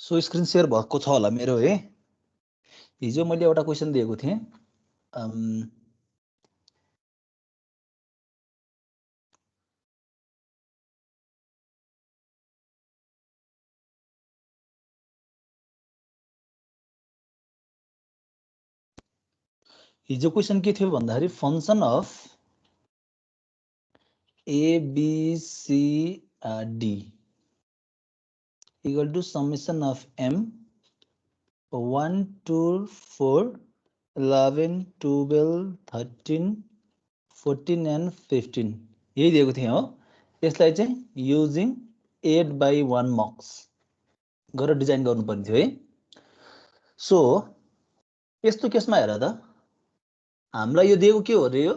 So screen share भएको छ होला मेरो है। हिजो मैले एउटा क्वेशन दिएको थिएँ। हिजो क्वेशन के थियो भन्दाखेरि function of ABCD equal to summation of M 1 to 4 11 12 13 14 and 15 यही दिएको थिएँ हो। यसलाई चाहिँ युजिङ 8/1 मक्स गरेर डिजाइन गर्नुपर्ने थियो है। सो यस्तो केसमा हेर त हामीलाई यो दिएको के हो रे yo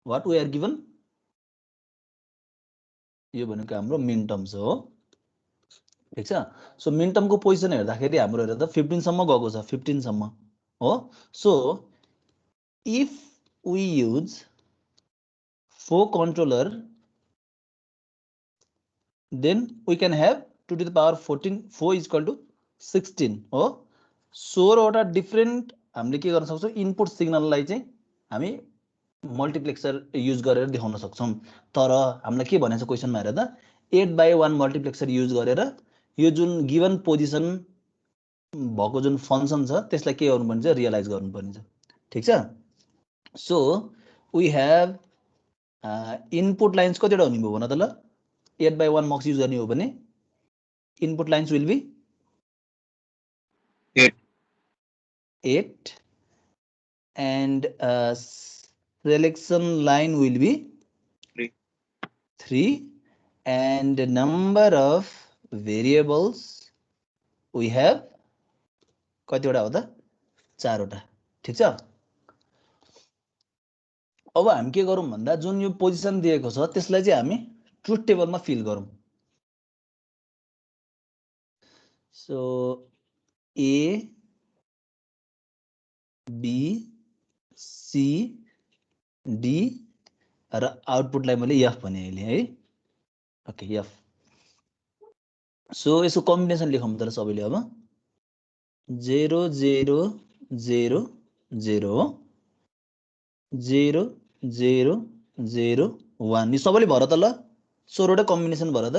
what we are given यो भनेको हाम्रो मिन टर्म्स हो ठीक छ। सो मिन टर्मको पोजिसन हेर्दाखेरि हाम्रो हेर त 15 सम्म गएको छ 15 सम्म हो। So if we use 4 controller then we can have 2 to the power 14 4 is equal to 16 हो। 16 वटा डिफरेंट हामीले के गर्न सक्छौं इनपुट सिग्नललाई चाहिँ हामी मल्टिप्लेक्सर युज गरेर देखाउन सक्छौं। तर हामीलाई के भनेछ क्वेशनमा हेर त 8/1 मल्टिप्लेक्सर युज गरेर यो जुन गिवन पोजिसन भएको जुन फंक्शन छ त्यसलाई के गर्नुपर्ने छ रियलाइज गर्नुपर्ने छ ठीक छ। So we have input lines कतिवटा हुने भयो भन त ल 8/1 मक्स युज गर्ने हो भने input lines will be 8 and selection line will be 3 and number of variables we have कतिवटा हो त 4 वटा ठीक छ। अब हामी के गरौँ भन्दा जुन यो पोजिसन दिएको छ त्यसलाई चाहिँ हामी ट्रुथ टेबलमा फिल गरौँ। So A B C D र आउटपुटलाई मैले F भने अहिले है ओके F। सो यसको कम्बिनेसन लेखौँ त सबैले अब 0 0 0 0 0 0 0 1 यो सबैले भर त ल 16 वटा कम्बिनेसन भर त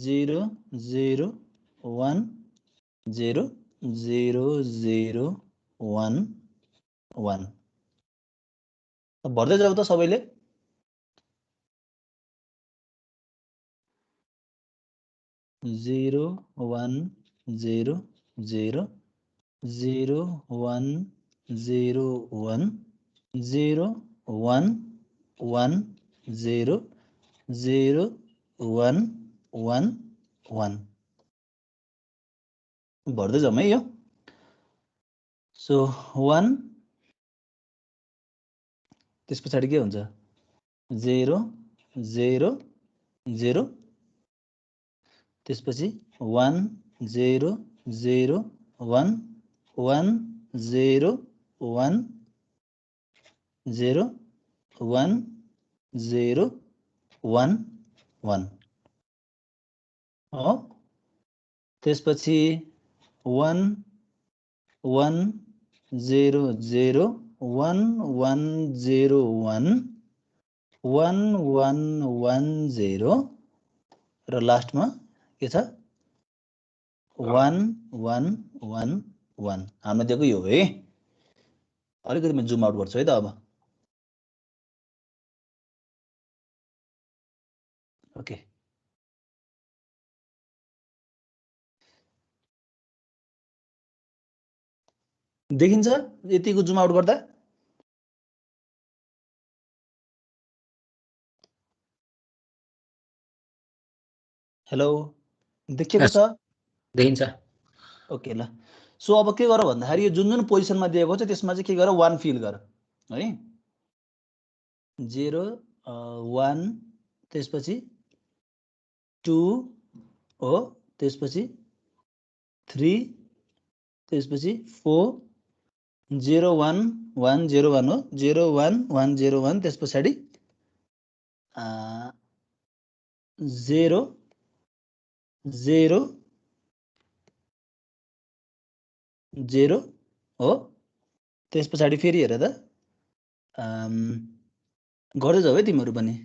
0 0 1 0 0 0 1 1 भर्दै जाऊ त सबैले 0 1 0 0 0 1 0 1 0 1 1 0 0 1 1 1 भर्दै जाउँ है यो। सो 1 त्यस पछाडि के हुन्छ 0 0 0 त्यसपछि 1 0 0 1 1 0 1 0 1 0 1 1 हो। त्यसपछि 1 1 0 0 1 1 0 1 1 1 1 0 र लास्टमा के छ 1 1 1 1 हामीले दिएको यो है। अलिकति म जुम आउट गर्छु है त अब ओके। देखिन्छ यतिको जुम आउट गर्दा हेलो देखिएको छ देखिन्छ ओके ल। सो अब के गर भन्दाखेरि यो जुन जुन पोजिसनमा दिएको छ त्यसमा चाहिँ के गर 1 फिल गर है 0 1 त्यसपछि 2 हो त्यसपछि 3 त्यसपछि 4 0 1 1 0 1 हो 0 1 1 0 1 त्यस पछाडि 0 0 0 हो। त्यस पछाडि फेरि हेर त गर्दै जाऊ है तिमीहरू पनि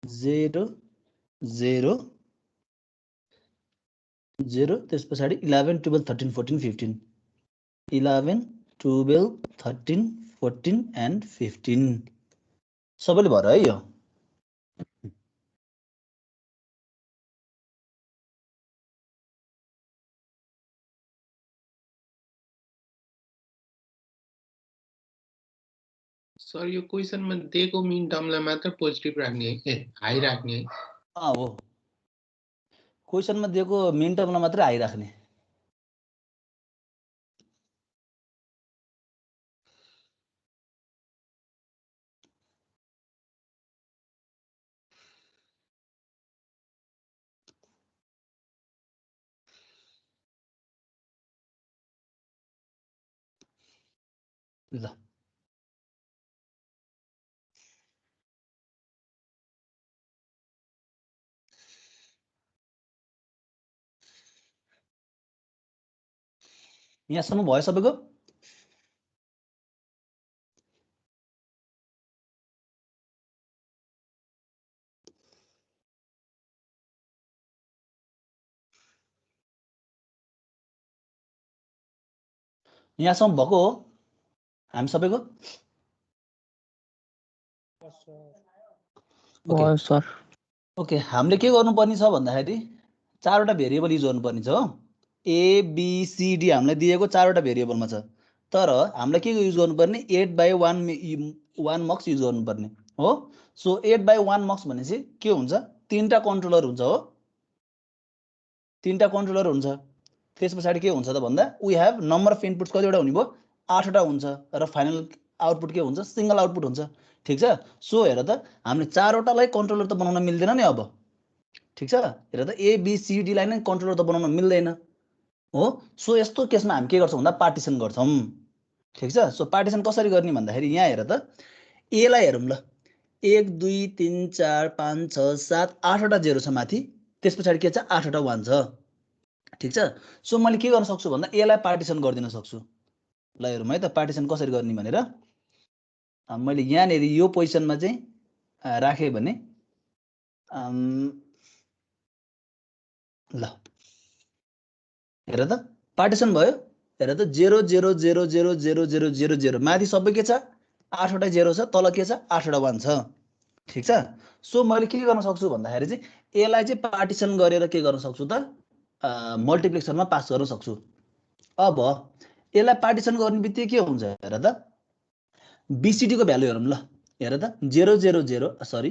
0 0 0 त्यस पछाडि 11 12 13 14 15 11 12 13 14 and 15 सबैले भर है यो सर यो क्वेशनमा दिएको मिन टर्मलाई मात्र पोजिटिभ राख्ने है हाई राख्ने है हो क्वेशनमा दिएको मिन टर्मलाई मात्रै हाई राख्ने ल यहाँसम्म भयो सबैको यहाँसम्म भएको हो हामी सबैको ओके हामीले के गर्नुपर्ने छ भन्दाखेरि चारवटा भेरिएबल युज गर्नुपर्ने छ हो ABCD हामीलाई दिएको चारवटा भेरिएबलमा छ तर हामीलाई के युज गर्नुपर्ने 8/1 मक्स युज गर्नुपर्ने हो सो 8/1 मक्स भनेपछि के हुन्छ तीनटा कन्ट्रोलर हुन्छ हो तीनटा कन्ट्रोलर हुन्छ त्यस पछाडि के हुन्छ त भन्दा we have number of inputs कतिवटा हुने भयो 8वटा हुन्छ र फाइनल आउटपुट के हुन्छ सिंगल आउटपुट हुन्छ ठीक छ सो हेर त हामीले चारवटालाई कन्ट्रोलर त बनाउन मिल्दैन नि अब ठीक छ हेर त ABCD लाई नै कन्ट्रोलर त बनाउन मिल्दैन हो सो यस्तो केसमा हामी के गर्छौं भन्दा पार्टिसन गर्छौं ठीक छ सो पार्टिसन कसरी गर्ने भन्दाखेरि यहाँ हेर त A लाई हेरौं ल 1 2 3 4 5 6 7 8वटा जेरो छ माथि त्यस पछाडि के छ 8वटा 1 छ ठीक छ सो मैले के गर्न सक्छु भन्दा A लाई पार्टिसन गर्दिन सक्छु ल हेरौँ है त पार्टिसन कसरी गर्ने भनेर मैले यहाँनेरि यो पोजिसनमा चाहिँ राखे भने ल हेर त पार्टिसन भयो हेर त 0 0 0 0 0 0 0 0 माथि सबै के छ 8वटा जेरो छ तल के छ 8वटा 1 छ ठीक छ सो मैले के गर्न सक्छु भन्दाखेरि चाहिँ A लाई चाहिँ पार्टिसन गरेर के गर्न सक्छु त मल्टिप्लेक्सरमा पास गर्न सक्छु अब यसलाई पार्टिसन गर्ने बित्तिकै के हुन्छ हेर त BCD को भ्यालु हेरौँ ल हेर त 0 0 0 सरी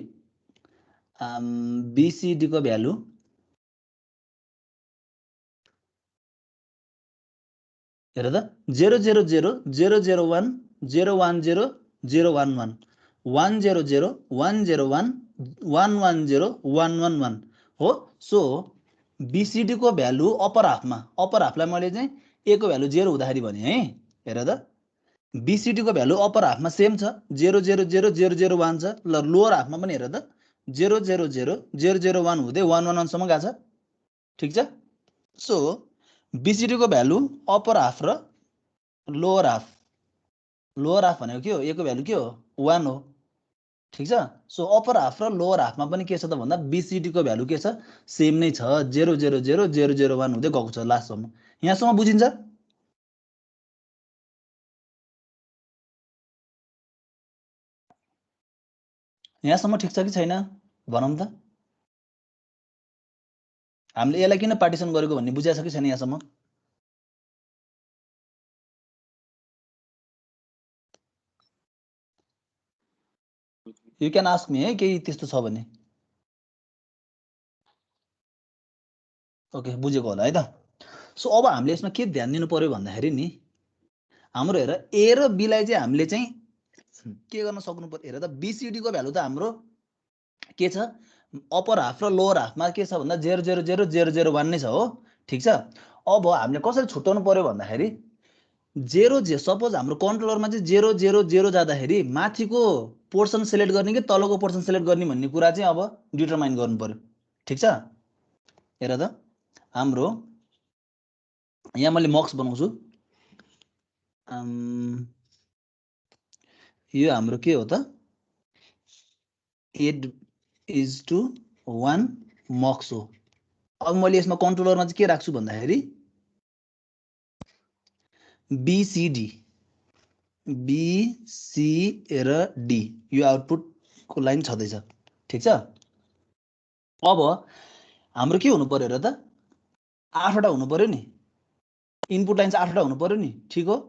BCD को भ्यालु हेर त 0 0 0 0 0 1 0 1 0 0 1 1 1 0 0 1 0 1 1 1 0 1 1 1 हो सो BCD को भ्यालु अप्पर हाफलाई मैले चाहिँ A को भ्यालु 0 हुँदाखेरि भने है हेर त BCD को भ्यालु अप्पर हाफमा सेम छ 0 0 0 0 0 1 छ ल लोअर हाफमा पनि हेर त 0 0 0 0 0 1 हुँदै 1 1 1 सम्म गएको छ ठीक छ सो BCD को भ्यालु अप्पर हाफ र लोअर हाफ भनेको के हो A को भ्यालु के हो 1 हो ठीक छ सो अप्पर हाफ र लोअर हाफमा पनि के छ त भन्दा BCD को भ्यालु के छ सेम नै छ 0 0 0 0 0 1 हुँदै गएको छ लास्टसम्म यहाँसम्म बुझिन्छ यहाँसम्म ठिक छ कि छैन भनौँ त हामीले यसलाई किन पार्टिसन गरेको भन्ने बुझाएको छ कि छैन यहाँसम्म यु क्यान आस्क मी है केही त्यस्तो छ भने ओके बुझेको होला है त सो अब हामीले यसमा के ध्यान दिनु पर्यो भन्दाखेरि नि हाम्रो हेर A र B लाई चाहिँ हामीले चाहिँ के गर्न सक्नु पर्यो हेर त BCD को भ्यालु त हाम्रो के छ अप्पर हाफ र लोअर हाफमा के छ भन्दा 0 0 0 0 0 1 नै छ हो ठीक छ अब हामीले कसरी छुट्याउनु पर्यो भन्दाखेरि 0 सपोज हाम्रो कन्ट्रोलरमा चाहिँ 0 0 0 जाँदाखेरि माथिको पोर्सन सिलेक्ट गर्ने कि तलको पोर्सन सिलेक्ट गर्ने भन्ने कुरा चाहिँ अब डिटरमाइन गर्नु पर्यो ठीक छ हेर त हाम्रो यहाँ मैले मक्स बनाउँछु। यो हाम्रो के हो त 8:1 मक्स हो। अब मैले यसमा कन्ट्रोलरमा चाहिँ के राख्छु भन्दाखेरि BCD र D यो आउटपुटको लाइन छँदैछ। ठिक छ। अब हाम्रो के हुनु पर्यो र त 8वटा हुनु पर्यो नि, इनपुट लाइन चाहिँ 8वटा हुनु पर्यो नि। ठिक हो।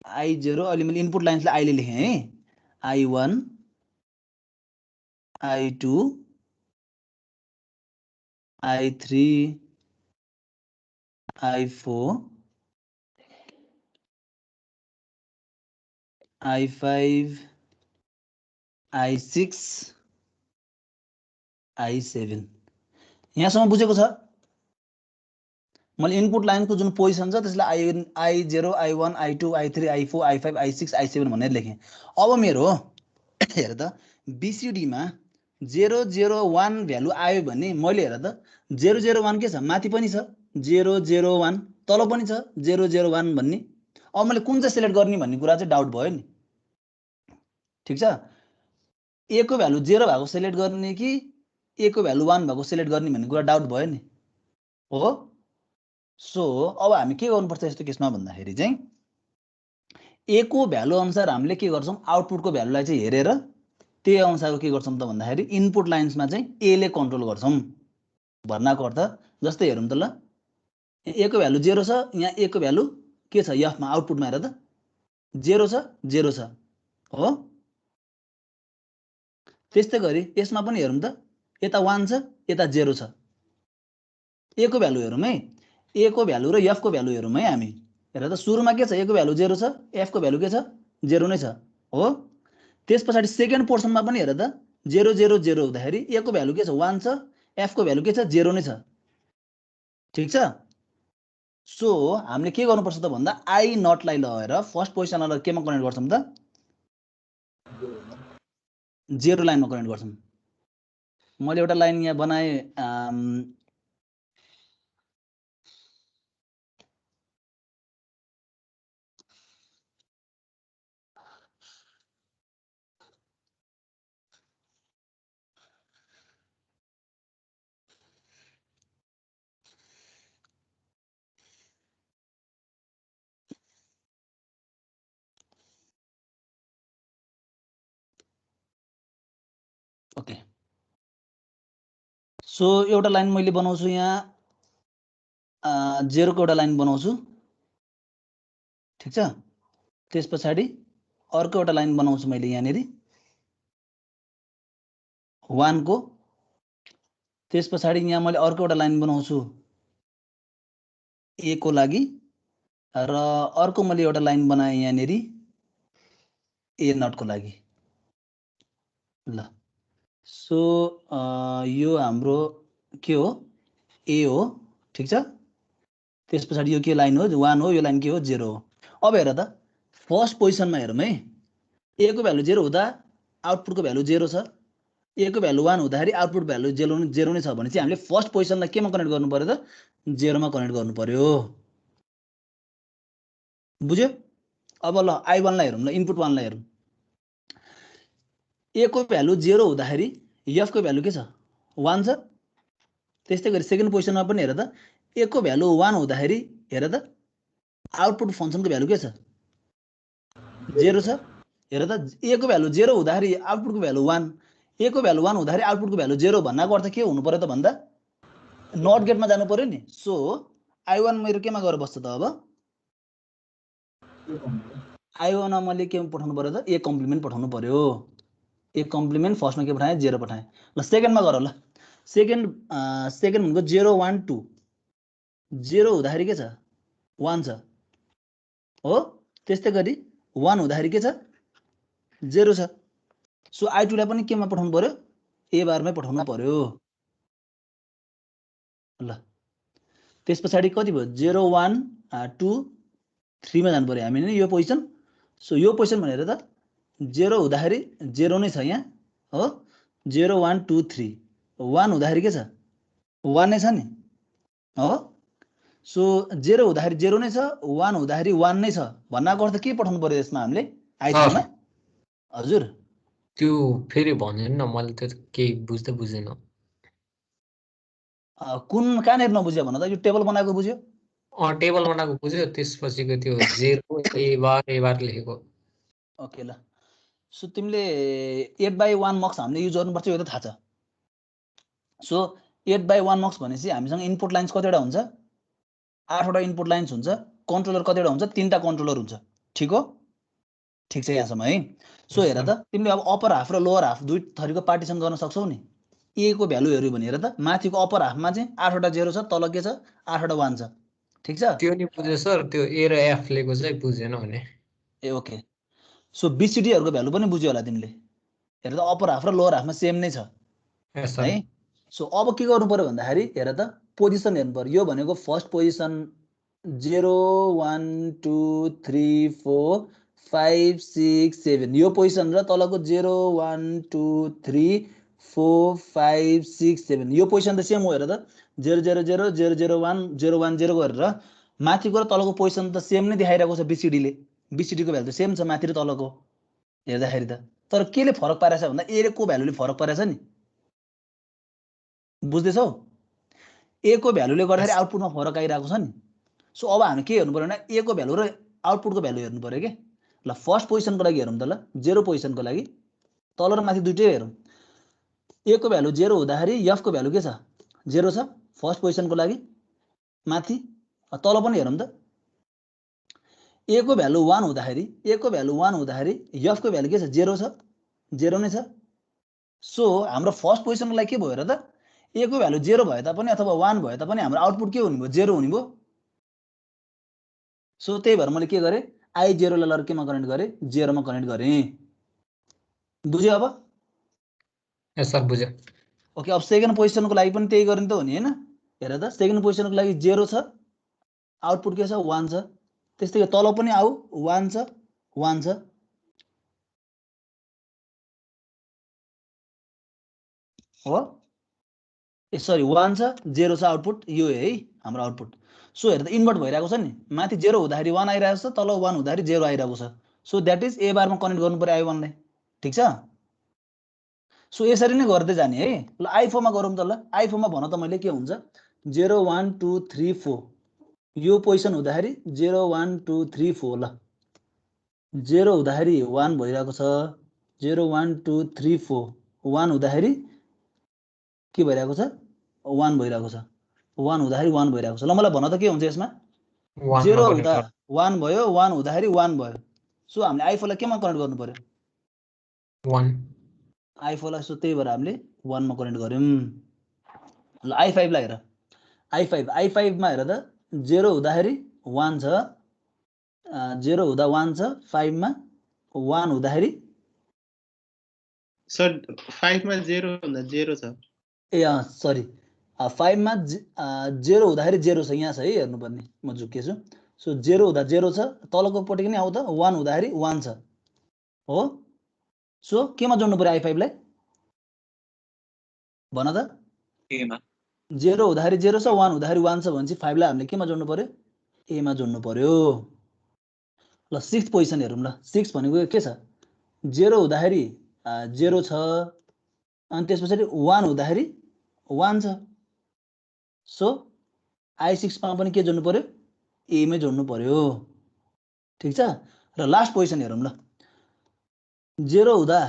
I0 अहिले मैले इनपुट लाइन्सलाई आईले लेखेँ है, I1 I2 I3 I4 I5 I6 I7। यहाँसम्म बुझेको छ? मैले इनपुट लाइनको जुन पोजिसन छ त्यसलाई I0 I1 I2 I3 I4 I5 I6 I7 भनेर लेखेँ। अब मेरो हेर त BCD मा 001 भ्यालु आयो भने मैले हेर त 001 के छ माथि पनि छ 001, तल पनि छ 001 भन्ने। अब मैले कुन चाहिँ सिलेक्ट गर्ने भन्ने कुरा चाहिँ डाउट भयो नि। ठिक छ। A को भ्यालु 0 भएको सिलेक्ट गर्ने कि A को भ्यालु 1 भएको सिलेक्ट गर्ने भन्ने कुरा डाउट भयो नि हो। सो अब हामी के गर्नुपर्छ यस्तो केसमा भन्दाखेरि चाहिँ A को भ्यालु अनुसार हामीले के गर्छौं आउटपुटको भ्यालुलाई चाहिँ हेरेर त्यही अनुसारको के गर्छौं त भन्दाखेरि इनपुट लाइन्समा चाहिँ A ले कन्ट्रोल गर्छौं भन्नाको अर्थ। जस्तै हेरौँ त ल, A को भ्यालु 0 छ, यहाँ A को भ्यालु के छ F मा आउटपुटमा हेर त 0 छ 0 छ हो। त्यस्तै गरी यसमा पनि हेरौँ त यता 1 छ यता 0 छ। A को भ्यालु हेरौँ है, A को भ्यालु र F को भ्यालु हेरौँ है हामी। हेर त सुरुमा के छ A को भ्यालु 0 छ, F को भ्यालु के छ 0 नै छ हो। त्यस पछाडि सेकेन्ड पोर्सनमा पनि हेर त 0 0 0 हुँदाखेरि A को भ्यालु के छ 1 छ, F को भ्यालु के छ 0 नै छ। ठिक छ। सो हामीले के गर्नुपर्छ त भन्दा I नट लाई लगेर फर्स्ट पोजिसनलाई केमा कनेक्ट गर्छौं त 0 लाइनमा कनेक्ट गर्छौं। मैले एउटा लाइन यहाँ बनाए ओके। सो एउटा लाइन मैले बनाउँछु यहाँ 0 को एउटा लाइन बनाउँछु। ठिक छ। त्यस पछाडि अर्को एउटा लाइन बनाउँछु मैले यहाँनेरि 1 को। त्यस पछाडि यहाँ मैले अर्को एउटा लाइन बनाउँछु A को लागि र अर्को मैले एउटा लाइन बनाए यहाँनेरि A नट को लागि। ल सो यो हाम्रो के हो A हो। ठिक छ। त्यस पछाडि यो के लाइन हो 1 हो, यो लाइन के हो 0 हो। अब हेर त फर्स्ट पोजिसनमा हेरौँ है, A को भ्यालु 0 हुँदा आउटपुटको भ्यालु 0 छ, A को भ्यालु 1 हुँदाखेरि आउटपुट भ्यालु 0 नै छ भने चाहिँ हामीले फर्स्ट पोजिसनलाई केमा कनेक्ट गर्नु पर्यो त 0 मा कनेक्ट गर्नु पर्यो। बुझ्यो? अब ल I1 लाई हेरौँ ल, इनपुट 1 लाई हेरौँ। A को भ्यालु 0 हुँदाखेरि F को भ्यालु के छ 1 छ। त्यस्तै गरी सेकेन्ड पोजिसनमा पनि हेर त A को भ्यालु 1 हुँदाखेरि हेर त आउटपुट फंक्सनको भ्यालु के छ 0 छ। हेर त A को भ्यालु 0 हुँदाखेरि आउटपुटको भ्यालु 1, A को भ्यालु 1 हुँदाखेरि आउटपुटको भ्यालु 0 भन्नाको अर्थ के हुनु पर्यो त भन्दा नट गेटमा जानु पर्यो नि। सो I1 मेरो केमा गएर बस्छ त अब I1 मा मैले के पठाउनु पर्यो त A कम्प्लिमेन्ट पठाउनु पर्यो। A कम्प्लिमेन्ट फर्स्टमा के पठाए 0 पठाए। ल सेकेन्डमा गर ल, सेकेन्ड भनेको 0 1 2 0 हुँदाखेरि के छ 1 छ हो। त्यस्तै गरी 1 हुँदाखेरि के छ 0 छ। सो I2 लाई पनि केमा पठाउनु पर्यो A बारमै पठाउनु पर्यो। ल त्यस पछाडि कति भयो 0 1 2 3 मा जानु पर्यो हामी नि यो पोजिसन। सो यो पोजिसन भनेर त 0 हुँदाखेरि 0 नै छ यहाँ हो। 0 1 2 3 1 हुँदाखेरि के छ 1 नै छ नि हो। सो 0 हुँदाखेरि 0 नै छ, 1 हुँदाखेरि 1 नै छ भन्नाको अर्थ के पठाउनु पर्यो यसमा हामीले i3 मा? हजुर त्यो फेरि भन्दिनु न, मैले त्यो केही बुझ्दैन। कुन कहाँनिर नबुझ्यो भन त? यो टेबल बनाएको बुझ्यो? टेबल बनाएको बुझ्यो, त्यसपछिको त्यो 0 a बार लेखेको। ओके ल, सो तिमीले 8/1 मक्स हामीले युज गर्नुपर्छ यो त थाहा छ। सो 8/1 मक्स भनेपछि हामीसँग इनपुट लाइन्स कतिवटा हुन्छ? 8वटा इनपुट लाइन्स हुन्छ। कन्ट्रोलर कतिवटा हुन्छ? 3टा कन्ट्रोलर हुन्छ। ठिक हो? ठिक छ यहाँसम्म है। सो हेर त, तिमीले अब अप्पर हाफ र लोअर हाफ दुई थरीको पार्टिसन गर्न सक्छौ नि। ए को भ्यालु हेर्यो भने हेर त, माथिको अप्पर हाफमा चाहिँ 8वटा 0 छ, तल के छ? 8वटा 1 छ। ठिक छ? त्यो नि बुझ्यो सर, त्यो ए र एफ लेको चाहिँ बुझेन भने। ए ओके, सो BCD हरुको भ्यालु पनि बुझ्यो होला तिमीले। हेर त, अप्पर हाफ र लोअर हाफमा सेम नै छ है। सो अब के गर्नु पर्यो भन्दाखेरि हेर त, पोजिसन हेर्नु पर्यो। यो भनेको फर्स्ट पोजिसन 0 1 2 3 4 5 6 7 यो पोजिसन र तलको 0 1 2 3 4 5 6 7 यो पोजिसन त सेम हो। हेर त, 0 0 0 0 0 1 0 1 0 गरेर माथिको र तलको पोजिसन त सेम नै देखाइरहेको छ। BCD को भ्यालु त सेम छ माथि र तलको हेर्दाखेरि त। तर केले फरक पारेछ भन्दा ए को भ्यालुले फरक पारेछ नि। बुझ्दैछौ? ए को भ्यालुले गर्दाखेरि आउटपुटमा फरक आइरहेको छ नि। सो अब हामी के हेर्नु पर्यो भने ए को भ्यालु र आउटपुटको भ्यालु हेर्नु पर्यो के। ल फर्स्ट पोजिसनको लागि हेरौँ त। ल 0 पोजिसनको लागि तल र माथि दुईटै हेरौँ। ए को भ्यालु 0 हुँदाखेरि एफ को भ्यालु के छ? 0 छ फर्स्ट पोजिसनको लागि। माथि तल पनि हेरौँ त। ए को भ्यालु 1 हुँदाखेरि एफ को भ्यालु के छ? 0 छ, 0 नै छ। सो हाम्रो फर्स्ट पोजिसनको लागि के भयो र त? ए को भ्यालु 0 भए तापनि अथवा 1 भए तापनि हाम्रो आउटपुट के हुने भयो? 0 हुने भयो। सो त्यही भएर मैले के गरेँ? I0 लाई लर केमा कनेक्ट गरेँ? 0 मा कनेक्ट गरेँ। बुझ्यो अब? यस सर बुझ्यो। ओके, अब सेकेन्ड पोजिसनको लागि पनि त्यही गर्ने त हो नि हैन? हेर त, सेकेन्ड पोजिसनको लागि 0 छ, आउटपुट के छ? 1 छ। त्यस्तै तल पनि आऊ 1 छ, 1 छ। हो? ए सरी 1 छ, 0 छ आउटपुट। यो है हाम्रो आउटपुट। सो हेर त, इन्भर्ट भइरहेको छ नि। माथि 0 हुँदाखेरि 1 आइरहेको छ, तल 1 हुँदाखेरि 0 आइरहेको छ। सो द्याट इज ए बारमा कनेक्ट गर्नु पर्यो I1 लाई। ठिक छ? सो यसरी नै गर्दै जाने है। ल I4 मा गरौँ त। ल I4 मा भन त मैले के हुन्छ? 0 1 2 3 4 यो पोजिसन हुँदाखेरि 0 1 2 3 4 ल 0 हुँदाखेरि 1 भइरहेको छ, 0 1 2 3 4 1 हुँदाखेरि के भइरहेको छ? 1 भइरहेको छ। 1 हुँदाखेरि 1 भइरहेको छ। ल मलाई भन त के हुन्छ यसमा? 0 हुँदा 1 भयो, 1 हुँदाखेरि 1 भयो। सो हामीले I4 लाई केमा कनेक्ट गर्नु पर्यो? 1 I4 लाई। सो त्यही भएर हामीले 1 मा कनेक्ट गर्यौं। ल I5 लाई हेर। I5 मा हेर त, 0 हुँदाखेरि 1 छ, 0 हुँदा 1 छ, 5 मा 1 हुँदाखेरि सर 5 मा 0 हुँदा 0 छ। ए सरी, 5 मा 0 हुँदाखेरि 0 छ। यहाँ छ है, हेर्नुपर्ने, म झुक्केछु। सो 0 हुँदा 0 छ, तलको पट्टि पनि आऊ त, 1 हुँदाखेरि 1 छ। हो? सो केमा जोड्नु पर्यो I5 लाई? भन त। 0 हुँदाखेरि 0 छ, 1 हुँदाखेरि 1 छ भनेपछि 5 लाई हामीले केमा जोड्नु पर्यो? ए मा जोड्नु पर्यो। ल 6th पोजिसन हेरौँ। ल 6 भनेको के छ? 0 हुँदाखेरि 0 छ, अनि त्यसपछि 1 हुँदाखेरि 1 छ। सो I6 मा पनि के जोड्नु पर्यो? ए मै जोड्नु पर्यो। ठिक छ? र लास्ट पोजिसन हेरौँ। ल 0 हुँदा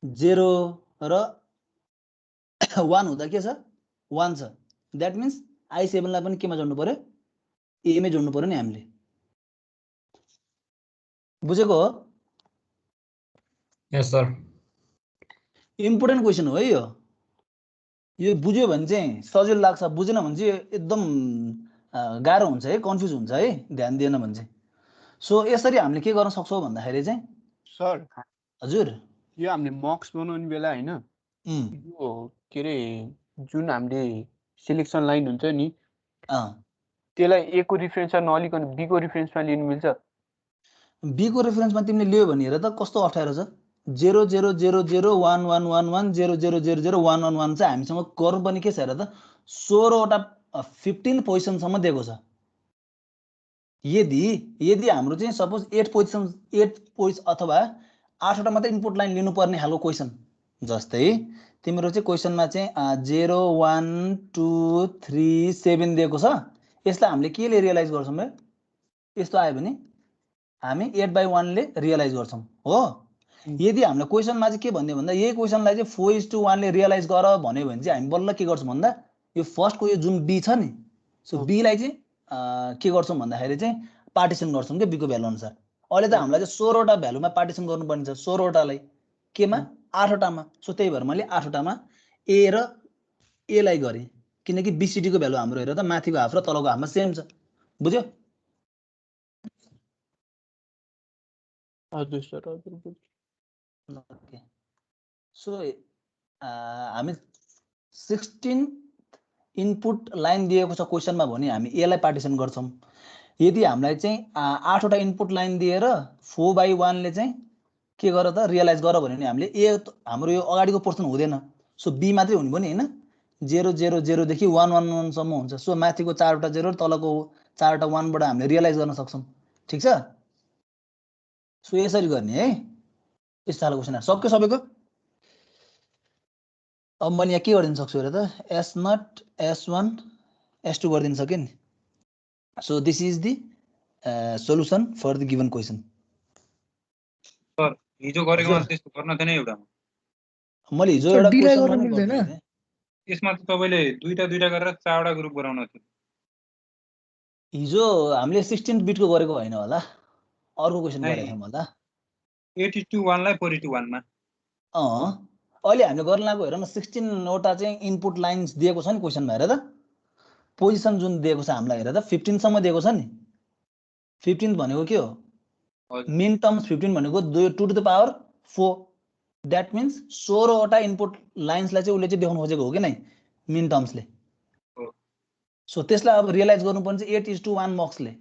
0 र 1 हुँदा के छ? 1 छ। द्याट मिन्स I7 लाई पनि केमा जोड्नु पर्यो? ए मै जोड्नु पर्यो नि हामीले। बुझेको हो? यस सर। इम्पोर्टेन्ट क्वेसन हो है यो। यो बुझ्यो भने चाहिँ सजिलो लाग्छ, बुझेन भने चाहिँ एकदम गाह्रो हुन्छ है, कन्फ्युज हुन्छ है, ध्यान दिएन भने चाहिँ। सो यसरी हामीले के गर्न सक्छौँ भन्दाखेरि चाहिँ सर हजुर, यो हामीले मक्स बनाउने बेला हैन, यो के रे जुन हामीले सिलेक्सन लाइन हुन्छ नि, त्यसलाई ए को रिफरेन्समा नलिकन बी को रिफरेन्समा लिनु मिल्छ? बी को रिफरेन्समा तिमीले लियो भने हेर त कस्तो अप्ठ्यारो छ। 0 0 0 0 1 1 1 1 0 0 0 0 1 1 1 चाहिँ हामीसँग गर्नुपर्ने के छ हेर त, 16 वटा 15 पोजिसनसम्म दिएको छ। यदि यदि हाम्रो चाहिँ सपोज 8 पोजिसन अथवा 8 वटा मात्रै इनपुट लाइन लिनुपर्ने खालको क्वेसन, जस्तै तिम्रो चाहिँ क्वेसनमा चाहिँ 0 1 2 3 7 दिएको छ, यसलाई हामीले केले रियलाइज गर्छौँ बे? यस्तो आयो भने हामी 8/1 ले रियलाइज गर्छौँ हो। यदि हामीलाई क्वेसनमा चाहिँ के भन्दियो भन्दा यही क्वेसनलाई चाहिँ 4:1 ले रियलाइज गर भन्यो भने चाहिँ हामी बल्ल के गर्छौँ भन्दा यो फर्स्टको यो जुन बी छ नि, सो बीलाई चाहिँ के गर्छौँ भन्दाखेरि चाहिँ पार्टिसन गर्छौँ के बीको भ्यालु अनुसार। अहिले त हामीलाई चाहिँ 16 वटा भ्यालुमा पार्टिसन गर्नुपर्ने छ, 16 वटालाई केमा 8 वटामा। सो त्यही भएर मैले 8 वटामा ए र ए लाई गरेँ, किनकि बीसीडी को भ्यालु हाम्रो हेर त माथिको हाफ र तलको हाफमा सेम छ, बुझ्यो? हजुर सर, हजुर बुझ्यो। ओके, सो हामी 16 इनपुट लाइन दिएको छ क्वेसनमा भने हामी ए लाई पार्टिसन गर्छौँ। यदि हामीलाई चाहिँ 8 वटा इनपुट लाइन दिएर 4/1 ले चाहिँ के गर त रियलाइज गर भन्यो भने हामीले ए हाम्रो यो अगाडिको पोर्सन हुँदैन, सो बी मात्रै हुने पनि हैन, 0 0 0 देखि 1 1 1 सम्म हुन्छ। सो माथिको 4 वटा 0 र तलको 4 वटा 1 बाट हामीले रियलाइज गर्न सक्छौँ, ठीक छ? सो यसरी गर्ने है, यस्तो खालको क्वेसन सक्यो सबैको। अब मैले यहाँ के गरिदिन सक्छु हेर त, S0 S1 S2 गरिदिन सक्यो नि। So this is the solution for the given question. Sir हिजो गरेकोमा त्यस्तो गर्न थिएन एउटा, मैले हिजो एउटा क्वेसन पनि मिल्दैन, गरिदिएँ। यसमा त तपाईले दुईटा गरेर 4 वटा ग्रुप गराउन थियो। हिजो हामीले 16 बिटको गरेको होइन होला, अर्को क्वेसन गरेको थियौँ होला। 8:1 लाई 4:1 मा अहिले हामीले गर्न लागेको हेर न, 16 वटा चाहिँ इनपुट लाइन्स दिएको छ नि क्वेसनमा, हेर त पोजिसन जुन दिएको छ हामीलाई हेर त 15 सम्म दिएको छ नि। 15 भनेको के हो, मिन टर्म्स 15 भनेको 2 to the power 4, that means 16 वटा इनपुट लाइन्सलाई चाहिँ उसले चाहिँ देखाउन खोजेको हो कि नै मिन टर्म्सले। सो त्यसलाई अब रियलाइज गर्नुपर्ने चाहिँ 8:1 मक्सले।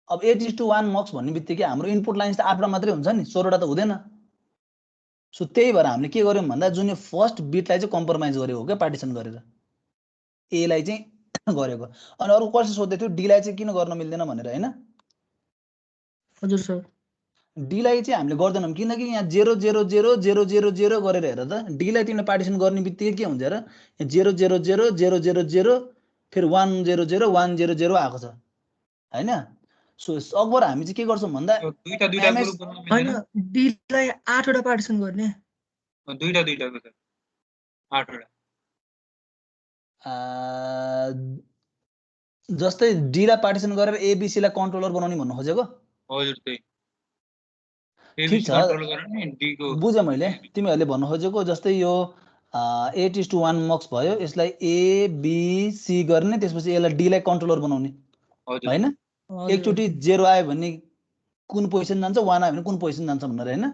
अब 8:1 मक्स भन्ने बित्तिकै हाम्रो इनपुट लाइन्स त 8 वटा मात्रै हुन्छ नि, 16 वटा त हुँदैन। सो त्यही भएर हामीले के गर्यौँ भन्दा जुन यो फर्स्ट बिटलाई चाहिँ कम्प्रोमाइज गरेको हो क्या, पार्टिसन गरेर ए लाई चाहिँ गरेको। अनि अरू क्वेसन सोध्दै थियो डी लाई चाहिँ किन गर्न मिल्दैन भनेर हैन? हजुर सर, डी लाई चाहिँ हामीले गर्दैनौँ किनकि यहाँ 0 0 0 0 0 0 गरेर हेर त, डी लाई तिमीले पार्टिसन गर्ने बित्तिकै के हुन्छ हेर, 0 0 0 0 0 0 फेरि 1 0 0 1 0 0 आएको छ हैन? सो सकभर हामी चाहिँ के गर्छौँ भन्दा दुईटा ग्रुप बनाउन मिल्दैन, हैन डी लाई 8 वटा पार्टिसन गर्ने, दुईटा को सर 8 वटा। जस्तै डी लाई पार्टिसन गरेर एबीसी लाई कन्ट्रोलर बनाउने भन्नु खोजेको। हजुर त्यही ठीक छ, कन्ट्रोल गर्ने डी को बुझेँ मैले तिमीहरूले भन्नु खोजेको। जस्तै यो 8:1 मक्स भयो, यसलाई ए बी सी गर्ने, त्यसपछि यसलाई डी लाई कन्ट्रोलर बनाउने हैन? एकचोटि 0 आयो भने कुन पोजिसन जान्छ, 1 आयो भने कुन पोजिसन जान्छ भनेर हैन?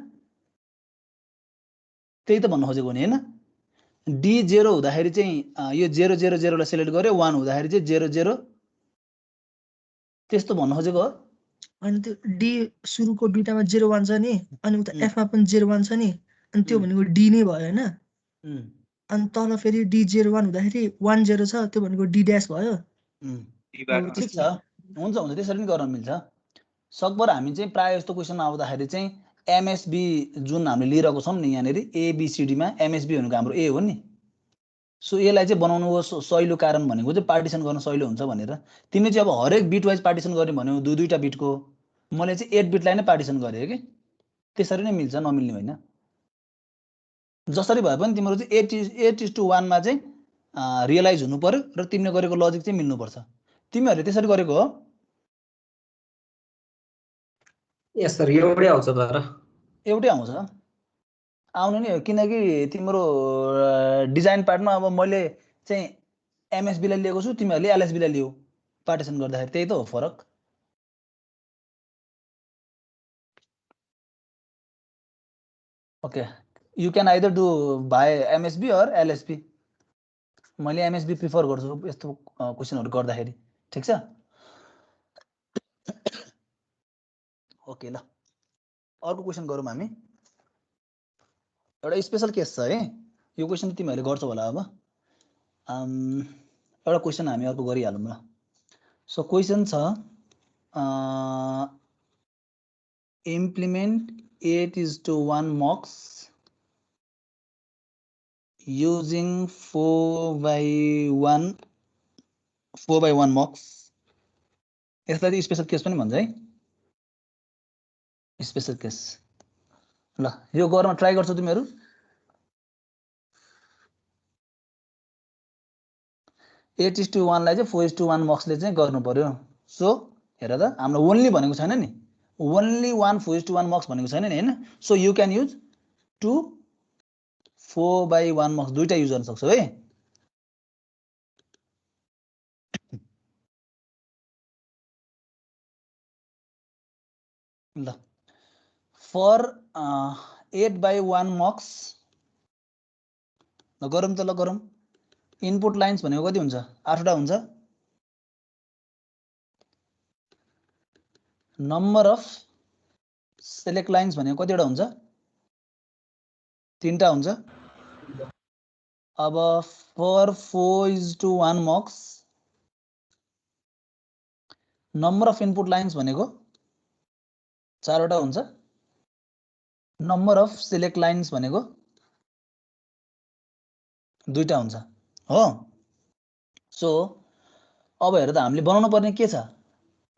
त्यही त भन्नु खोजेको नि हैन? डी 0 हुँदाखेरि चाहिँ यो 0 0 0 लाई सिलेक्ट गर्यो, 1 हुँदाखेरि चाहिँ 0 0 त्यस्तो भन्नु खोजेको हो। अनि त्यो डी सुरुको दुईटामा 0 1 छ नि, अनि उता एफ मा पनि 0 1 छ नि, अनि त्यो भनेको डी नै भयो हैन? अनि तल फेरि डी 0 1 हुँदाखेरि 1 0 छ, त्यो भनेको डी ड्यास भयो। ठिक छ, हुन्छ हुन्छ, त्यसरी पनि गर्न मिल्छ। सकभर हामी चाहिँ प्राय जस्तो क्वेसन आउँदाखेरि चाहिँ एमएसबी जुन हामीले लिइरहेको छौँ नि यहाँनिर एबिसिडीमा, एमएसबी भनेको हाम्रो ए हो नि। सो यसलाई चाहिँ बनाउनुको सहिलो कारण भनेको चाहिँ पार्टिसन गर्न सहिलो हुन्छ भनेर। तिमीले चाहिँ अब हरेक बिट वाइज पार्टिसन गर्ने भन्यो, दुईटा बिटको, मैले चाहिँ 8 बिटलाई नै पार्टिसन गरेँ कि, त्यसरी नै मिल्छ, नमिल्ने होइन। जसरी भए पनि तिम्रो चाहिँ 8:1 मा चाहिँ रियलाइज हुनु पर्यो र तिमीले गरेको लजिक चाहिँ मिल्नुपर्छ। तिमीहरूले त्यसरी गरेको हो? यस सर, एउटै आउँछ तर एउटै आउँछ, आउनु नि, किनकि तिम्रो डिजाइन पार्टमा अब मैले चाहिँ एमएसबी लाई लिएको छु, तिमीहरूले एलएसबी लाई लियो पार्टिसन गर्दाखेरि, त्यही त हो फरक। Okay, you can either do by MSB or LSB. मैले एमएसबी प्रिफर गर्छु यस्तो क्वेसनहरू गर्दाखेरि, ठिक छ? ओके, ल अर्को क्वेसन गरौँ हामी। एउटा स्पेशल केस छ है, यो क्वेसन तिमीहरूले गर्छौ होला। अब एउटा क्वेसन हामी अर्को गरिहालौँ ल। सो क्वेसन छ implement 8:1 mocks using 4/1 mocks. यसलाई स्पेशल केस पनि भन्छ है, स्पेशल केस। ल यो गर्न ट्राई गर्छौ तिमीहरू। एट इज टू वानलाई चाहिँ 4:1 मक्सले चाहिँ गर्नु पर्यो। सो हेर त हाम्रो ओन्ली भनेको छैन नि, ओन्ली 1 4:1 मक्स भनेको छैन नि हैन। सो यु क्यान युज 2 4/1 मक्स, दुईटा युज गर्न सक्छौ है। ल फर 8/1 मक्स ल गरौँ त, ल गरौँ। इनपुट लाइन्स भनेको कति हुन्छ? 8वटा हुन्छ। नम्बर अफ सेलेक्ट लाइन्स भनेको कतिवटा हुन्छ? 3टा हुन्छ। अब for 4:1 mux number of input lines भनेको 4वटा हुन्छ। नम्बर अफ सेलेक्ट लाइन्स भनेको 2टा हुन्छ हो। सो अब हेर त हामीले बनाउनु पर्ने के छ?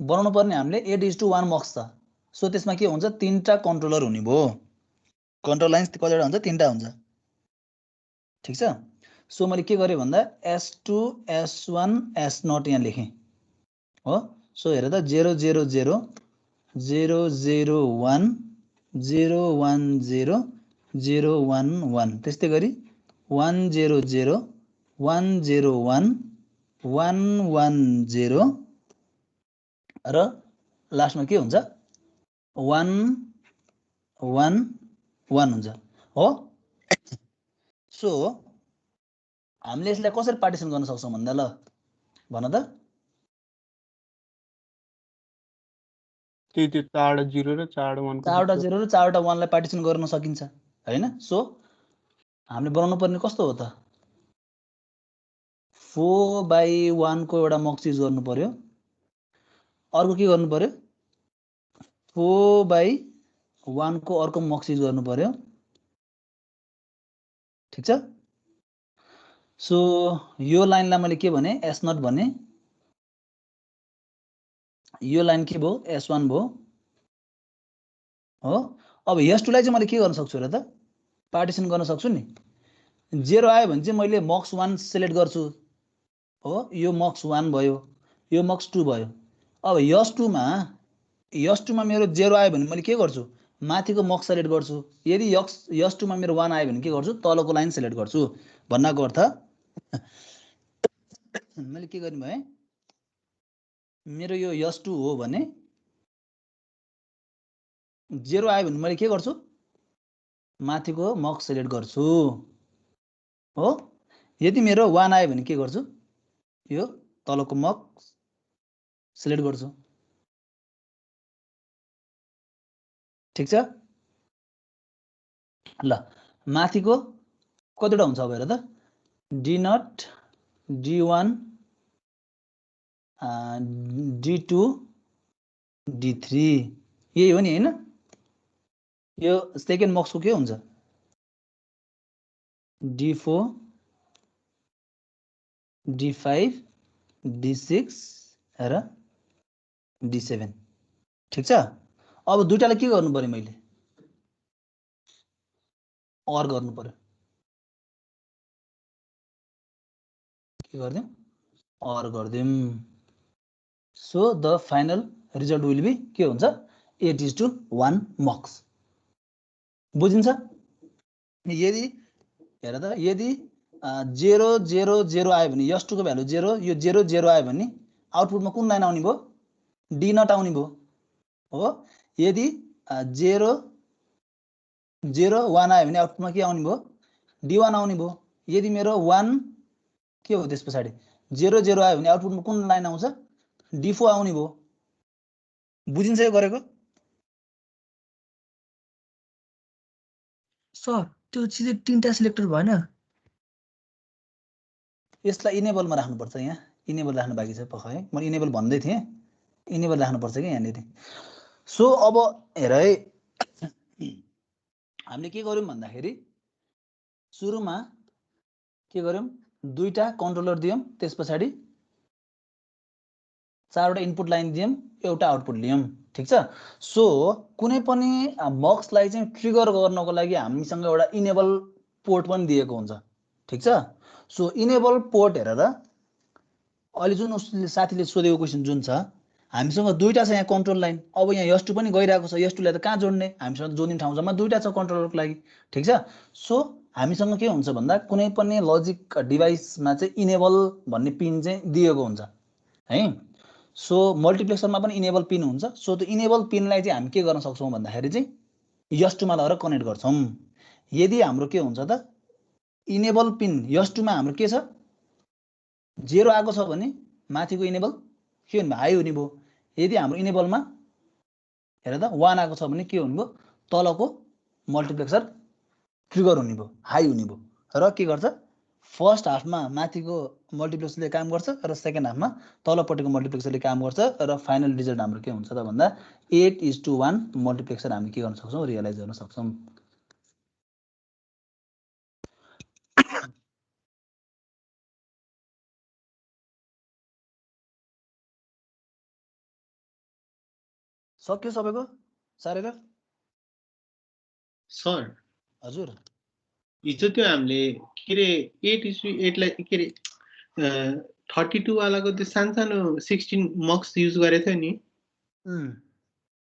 बनाउनु पर्ने हामीले 8:1 मक्स छ। सो त्यसमा के हुन्छ? 3टा कन्ट्रोलर हुने भयो। कन्ट्रोल लाइन्स कतिवटा हुन्छ? 3टा हुन्छ। ठिक छ। सो मैले के गरेँ भन्दा S2 S1 S0 यहाँ लेखेँ हो। सो हेर त 0 0 0 0 0 1 0 1 0 0 1 1, त्यस्तै गरी 1 0 0 1 0 1 1 1 0 र लास्टमा के हुन्छ? 1 1 1 हुन्छ हो। सो हामीले यसलाई कसरी पार्टिसन गर्न सक्छौँ भन्दा, ल भन त। त्यो 4 0 र 4 1 4वटा 0 र 4वटा 1 लाई पार्टिसन गर्न सकिन्छ हैन। सो हामीले बनाउनु पर्ने कस्तो हो त? 4/1 को एउटा मक्स युज गर्नु पर्यो। अर्को के गर्नु पर्यो? 4/1 को अर्को मक्स युज गर्नु पर्यो। ठिक छ। सो यो लाइनलाई मैले के भने? S0 भने। यो लाइन के भयो? S1 भयो हो। अब S2 लाई चाहिँ मैले के गर्न सक्छु र त? पार्टिसन गर्न सक्छु नि। 0 आयो भने चाहिँ मैले मक्स 1 सिलेक्ट गर्छु हो। यो मक्स 1 भयो, यो मक्स 2 भयो। अब S2 मा मेरो 0 आयो भने मैले के गर्छु? माथिको मक्स सिलेक्ट गर्छु। यदि S2 मा मेरो 1 आयो भने के गर्छु? तलको लाइन सिलेक्ट गर्छु। भन्नको अर्थ मैले के गर्ने भए? मेरो यो S2 हो भने 0 आयो भने मैले के गर्छु? माथिको मक्स सिलेक्ट गर्छु हो। यदि मेरो 1 आयो भने के गर्छु? यो तलको मक्स सिलेक्ट गर्छु। ठिक छ। ल माथिको कतिवटा हुन्छ अब हेर त? D0 D1 D2 D3 यही हो नि हैन। यो सेकेन्ड मक्सको के हुन्छ? D4 D5 D6 र D7। ठिक छ। अब दुईटालाई के गर्नु पर्यो? मैले OR गर्नु पर्यो। के गर्दियौ? OR गर्दियौं। So the final result will be के हुन्छ? 8:1 मक्स। बुझिन्छ? यदि हेर त यदि 0 0 0 आयो भने S2 को भ्यालु 0, यो 0 0 आयो भने आउटपुटमा कुन लाइन आउने भयो? D0 आउने भयो हो। यदि 0 0 1 आयो भने आउटपुटमा के आउने भयो? D1 आउने भयो। यदि मेरो 1 के हो त्यस पछाडि 0 0 आयो भने आउटपुटमा कुन लाइन आउँछ? D4 आउने भयो। बुझिन्छ यो गरेको? सर त्यो चाहिँ 3टा सिलेक्टर भएन? यसलाई इनेबलमा राख्नुपर्छ। यहाँ इनेबल राख्नु बाँकी छ पख है। मैले इनेबल भन्दै थिएँ इनेबल राख्नुपर्छ कि यहाँनिर। सो अब हेर है, हामीले के गर्यौँ भन्दाखेरि सुरुमा के गर्यौँ, दुईटा कन्ट्रोलर दियौँ, त्यस पछाडि 4वटा इनपुट लाइन दियौँ, एउटा आउटपुट लियौँ, ठिक छ। सो कुनै पनि मक्सलाई चाहिँ ट्रिगर गर्नको लागि हामीसँग एउटा इनेबल पोर्ट पनि दिएको हुन्छ, ठिक छ। सो इनेबल पोर्ट हेरेर अहिले जुन उसले साथीले सोधेको क्वेसन जुन छ, हामीसँग दुईटा छ यहाँ कन्ट्रोल लाइन। अब यहाँ S2 पनि गइरहेको छ, S2लाई त कहाँ जोड्ने, हामीसँग जोड्ने ठाउँसम्म दुईटा छ कन्ट्रोलरको लागि, ठिक छ। सो हामीसँग के हुन्छ भन्दा कुनै पनि लजिक डिभाइसमा चाहिँ इनेबल भन्ने पिन चाहिँ दिएको हुन्छ है। सो मल्टिप्लेक्सरमा पनि इनेबल पिन हुन्छ। सो त्यो इनेबल पिनलाई चाहिँ हामी के गर्न सक्छौँ भन्दाखेरि चाहिँ S2मा लगेर कनेक्ट गर्छौँ। यदि हाम्रो के हुन्छ त, इनेबल पिन S2मा हाम्रो के छ, 0 आएको छ भने माथिको इनेबल के हुने भयो, हाई हुने भयो। यदि हाम्रो इनेबलमा हेर त 1 आएको छ भने के हुने भयो, तलको मल्टिप्लेक्सर ट्रिगर हुने भयो, हाई हुने भयो। र के गर्छ, फर्स्ट हाफमा माथिको मल्टिप्लेक्सरले काम गर्छ र सेकेन्ड हाफमा तलपट्टिको मल्टिप्लेक्सरले काम गर्छ र फाइनल रिजल्ट हाम्रो के हुन्छ त भन्दा 8:1 मल्टिप्लेक्सर हामी के गर्न सक्छौँ, रियलाइज गर्न सक्छौँ। सक्यो सबैको सारेर? सर हजुर, हिजो त्यो हामीले के रे 8:8 लाई के रे 32 वालाको त्यो सानो 16 मक्स युज गरेको थियो नि।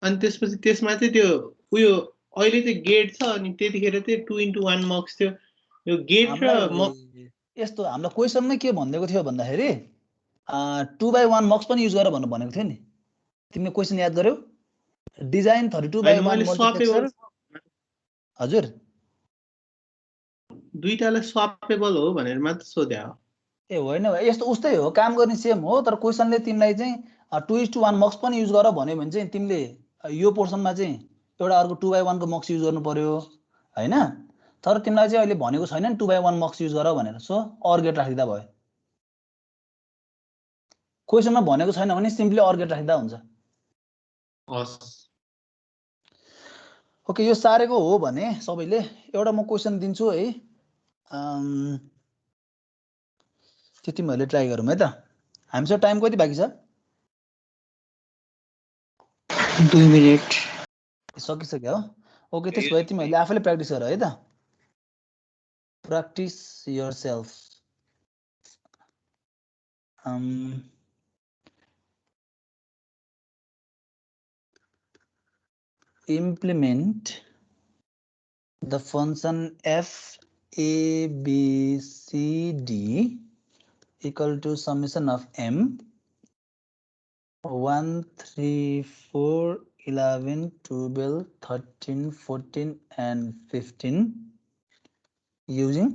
अनि त्यसपछि त्यसमा चाहिँ त्यो उयो अहिले चाहिँ गेट छ, अनि त्यतिखेर चाहिँ 2:1 मक्स थियो। यो गेट र यस्तो हाम्रो क्वेसनमै के भनिदिएको थियो भन्दाखेरि 2/1 मक्स पनि युज गरेर भन्नु भनेको थियो नि। तिमीले क्वेसन याद गर्यौ, डिजाइन 32/1 मल्टिप्लेक्सर। हजुर, दुईटालाई स्वापेबल हो भनेर मात्र सोध्या हो। ए होइन, यस्तो उस्तै हो, काम गर्ने सेम हो। तर क्वेसनले तिमीलाई चाहिँ 2:1 मक्स पनि युज गर भन्यो भने चाहिँ तिमीले यो पोर्सनमा चाहिँ एउटा अर्को 2/1 को मक्स युज गर्नु पर्यो हैन। तर तिमीलाई चाहिँ अहिले भनेको छैन नि 2/1 मक्स युज गर भनेर। सो अर गेट राखिदिँदा भयो। क्वेसनमा भनेको छैन भने सिम्पली अर गेट राखिदिँदा हुन्छ। ओके, यो सारेको हो भने सबैले एउटा म क्वेसन दिन्छु है, त्यो तिमीहरूले ट्राई गरौँ है त। हामीसँग टाइम कति बाँकी छ? 2 मिनेट सकिसक्यो हो। ओके, त्यसो भए तिमीहरूले आफैले प्र्याक्टिस गर है त। Practice yourself. implement the function f a b c d equal to summation of m 1 3 4 11 12 13 14 and 15 using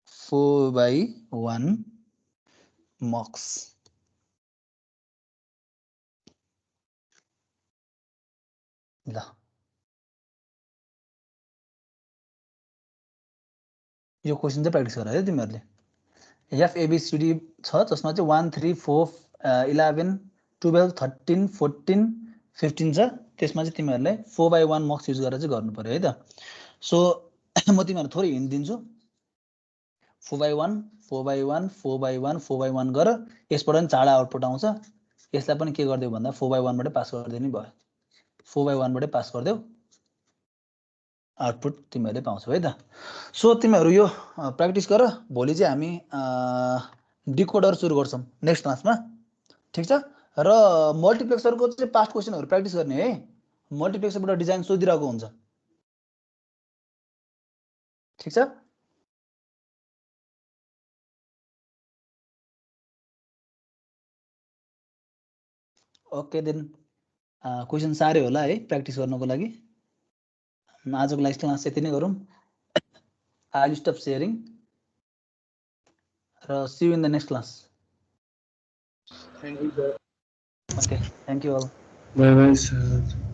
4/1 mux. ल, यो क्वेसन चाहिँ प्र्याक्टिस गर है तिमीहरूले। FABCD छ जसमा चाहिँ 1 3 4 11 12 13 14 15 छ। त्यसमा चाहिँ तिमीहरूले 4/1 मक्स युज गरेर चाहिँ गर्नु पर्यो है त। सो म तिमीहरूलाई थोरै हिन्ट दिन्छु। 4/1 4/1 4/1 4/1 गर, यसबाट पनि चाँडो आउटपुट आउँछ। यसलाई पनि के गरिदेऊ भन्दा 4/1 बाटै पास गरिदिनु भयो। 4/1 बाटै पास गरिदेऊ, आउटपुट तिमीहरूले पाउँछौ है त। सो तिमीहरू यो प्र्याक्टिस गर। भोलि चाहिँ हामी डिकोडर सुरु गर्छौँ नेक्स्ट क्लासमा, ठिक छ। र मल्टिप्लेक्सरको चाहिँ पास्ट क्वेसनहरू प्र्याक्टिस गर्ने है। मल्टिप्लेक्सरबाट डिजाइन सोधिरहेको हुन्छ, ठिक छ। ओके देन, क्वेसन साह्रै होला है प्र्याक्टिस गर्नको लागि। आजको लागि क्लास यति नै गरौँ। आई विल स्टप शेयरिङ र see you in the next class. Thank you sir. Okay, thank you all. Bye bye sir.